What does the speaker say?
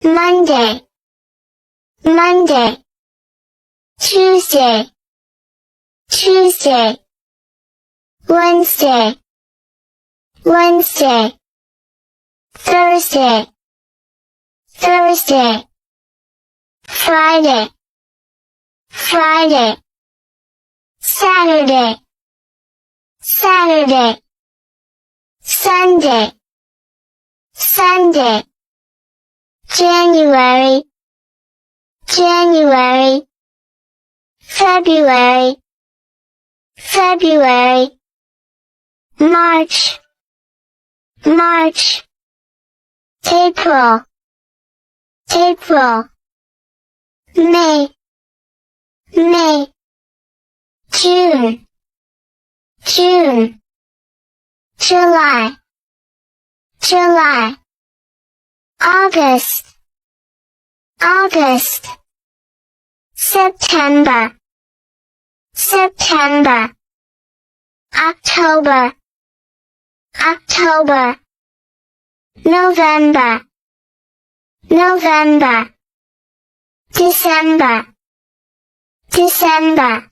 Monday, Monday. Tuesday, Tuesday. Wednesday, Wednesday. Thursday, Thursday. Friday, Friday. Saturday, Saturday. Sunday, Sunday. January, January. February, February. March, March. April, April. May, May. June, June. July, July. August, August. September, September. October, October. November, November. December, December.